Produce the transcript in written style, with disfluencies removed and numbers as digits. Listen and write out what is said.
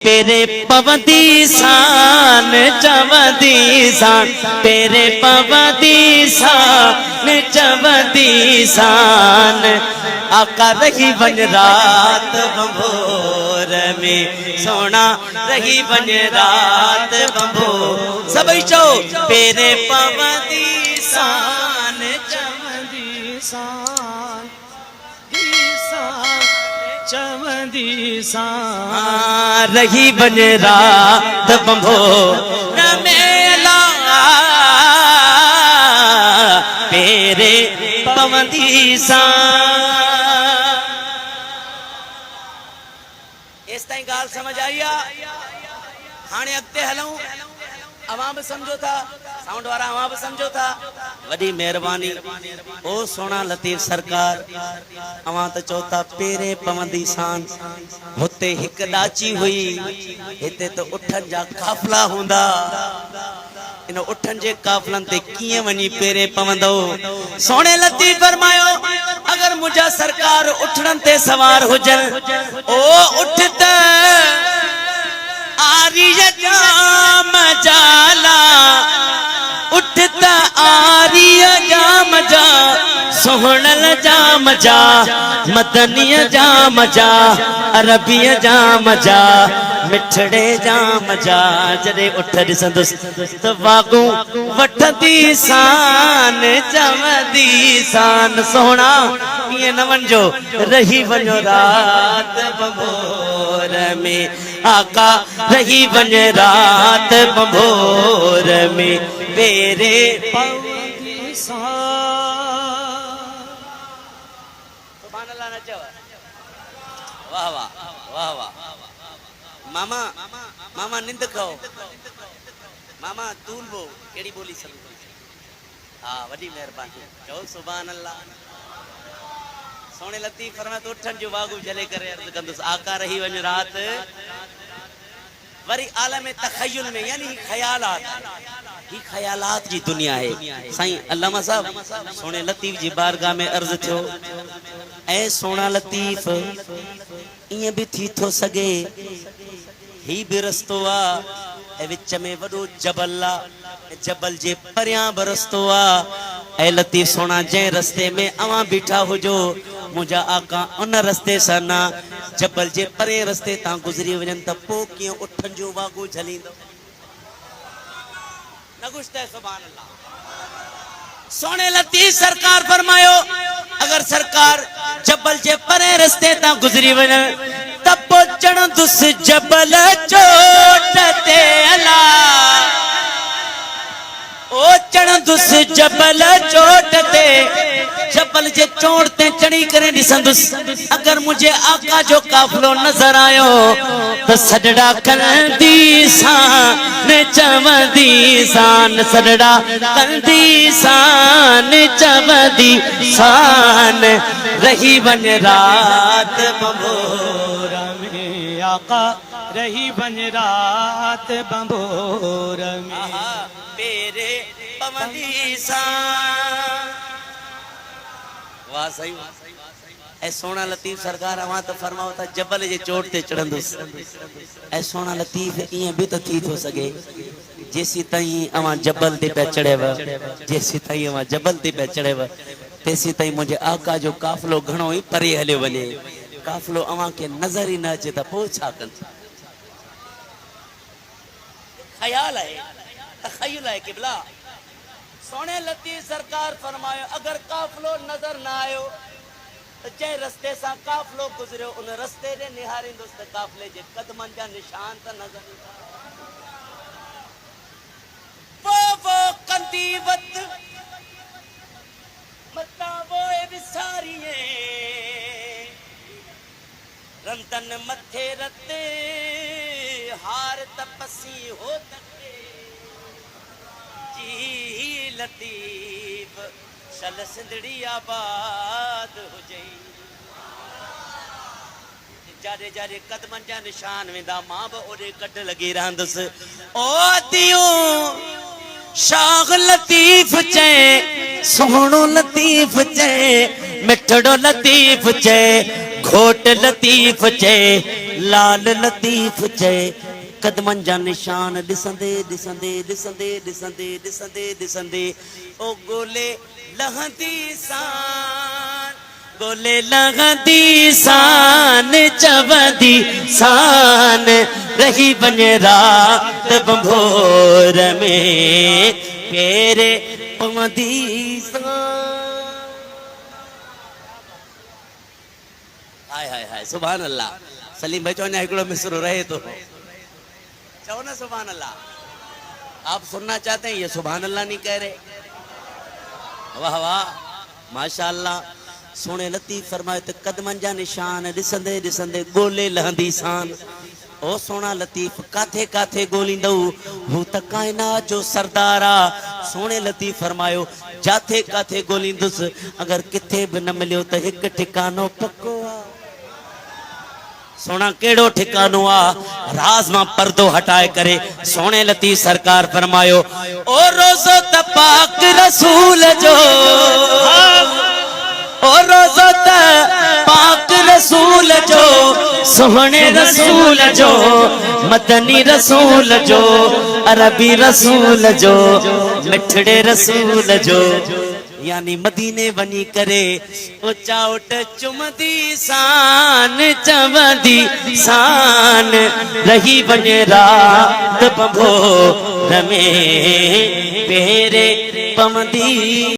तेरे पवदी शान चवदी शान तेरे पवदी शान चवदी शान आका रही बन रात बंभोर में सोना रही बन रात बंभोर सब चो तेरे पवदी शान चवदी शान चवदी शान रही बन रात बंभोर मेला तेरे पवदी शान। इस ताईं गाल समझ आई हाणे अॻिते हलूं अवां बि समझो था साउंड वारा अवां बि समझो था वॾी महिरबानी ओ सोना लतीफ़ सरकार अवां त चओ था पेरे पवंदी शान हुते हिक ॾाची हुई हिते त उठनि जा काफ़िला हूंदा इन उठनि जे काफ़िलनि ते कीअं वञी पेरे पवंदो सोने लतीफ़ फरमायो अगर मुंहिंजा सरकार उठड़नि ते सवार हुजनि ओ उठ त आरिय जाम जाला उठत आरिय जाम जा सोहणल जाम जा मदनीय जाम जा अरबीय जाम जा मिठड़े जाम जा जॾे उठ ॾिसंदुसि त वागू वठंदी शान चवंदी शान सोहणा ईअं न वञिजो रही वञो रात बंभोर में आका रही वञ रात बंभोर में तेरे पवदी शान। सुभान अल्लाह न चओ वाह वाह वाह वाह मामा मामा निंद खाओ मामा तूल वो केड़ी बोली समझो हाँ वडी मेहरबानी चओ सुभान अल्लाह। सोने लतीफ़ फरमाए तो उठन जो वागू जले करे अर्ज कंदुस आका रही वञ रात वरी आलम तखय्युल में यानी ख्यालात जी दुनिया है साईं अल्लामा साहब सोने लतीफ़ जी बारगाह में अर्ज थियो ऐ सोना लतीफ़ इए भी थी थो सके ही भी रस्तो आ ए विच में वडो जबल आ जबल जे परियां भी रस्तो आ ऐ लतीफ़ सोना जे रस्ते में अवां बीठा हुजो मुझा आका उन रस्ते से ना जबल जे परे रस्ते ता गुजरी वजन त पो कियो उठन जो वागो झलींदो न गुस्ते सुभान अल्लाह। सोने लतीफ़ सरकार फरमायो अगर सरकार जबल जे परे रस्ते ता गुजरी वजन त पो चढ़ंदुस जबल चोट ते अला ओ चढ़ंदुस जबल चोट ते जबल जे चोट ते चढ़ी करे ॾिसंदुस अगर मुझे आका जो काफिलो नजर आयो तो सजड़ा कंदी शान चवंदी शान सजड़ा कंदी शान चवंदी शान रही वञ रात बंभोर में आका रही वञ रात बंभोर में तेरे पवंदी शान। वाह सही ऐ सोना लतीफ़ सरकार अवां तो फरमाओ था जबल जे चोट ते चढ़ंदुस ऐ सोना लतीफ़ इए भी तो थी थो सके जेसी ताईं अवां जबल ते पे चढ़ेव जेसी ताईं अवां जबल ते पे चढ़ेव तेसी ताईं मुझे आका जो काफिलो घणो ही परे हले वञे काफिलो अवां के नजर ही न अचे त पोइ छा कंदा ख्याल है तखय्युल है किबला। सोने लतीफ़ सरकार फरमायो अगर काफिलो नजर ना आयो जे रस्ते सा काफिलो गुजरियो उन रस्ते ने निहारिंदुस त काफिले जे कदमन जा निशान त नजर वो कंदी वत मता वो विसारिए रंतन मथे रते हार तपसी हो तके जी लतीफ़ शल सिंधड़ी आबाद हुजे जारे जारे कदमन जा निशान वेंदा मां बि ओॾे कढ लगी रहंदुसि ओ दियो शाह लतीफ़ चे सोहणो लतीफ़ चे मिठड़ो लतीफ़ चे घोट लतीफ़ चे लाल लतीफ चए कदमन जा निशान दिसंदे दिसंदे दिसंदे दिसंदे दिसंदे दिसंदे ओ गोले लहंदी सान गोले लहंदी सान चवंदी सान रही बने रात बंभोर में पेरे पवंदी हाय हाय हाय सुभान अल्लाह सलीम भाई चौने हिकड़ो मिसरो रहे तो चाहो ना सुभान अल्लाह आप सुनना चाहते हैं ये सुभान अल्लाह नहीं कह रहे वाह वाह माशाअल्लाह सोने लतीफ फरमाए तो कदमन जा निशान दिसंदे दिसंदे गोले लहंदी सान ओ सोना लतीफ काथे काथे गोलींदो हू त कायनात जो सरदारा सोने लतीफ फरमायो जाथे काथे गोलींदुस अगर किथे भी न मिलियो तो एक ठिकानो पक्को आ सोना केड़ो ठिकानो आ राज मां पर्दो हटाए करे सोने लतीफ सरकार फरमायो ओ रोज़ो त पाक रसूल जो ओ रोज़ो त पाक रसूल जो सोहने रसूल जो मदनी रसूल जो अरबी रसूल जो मिठड़े रसूल जो यानी मदीने वनी करे ओ चाउट चुमदी सान चवंदी सान रही वने रात बंभोर में पेरे पवंदी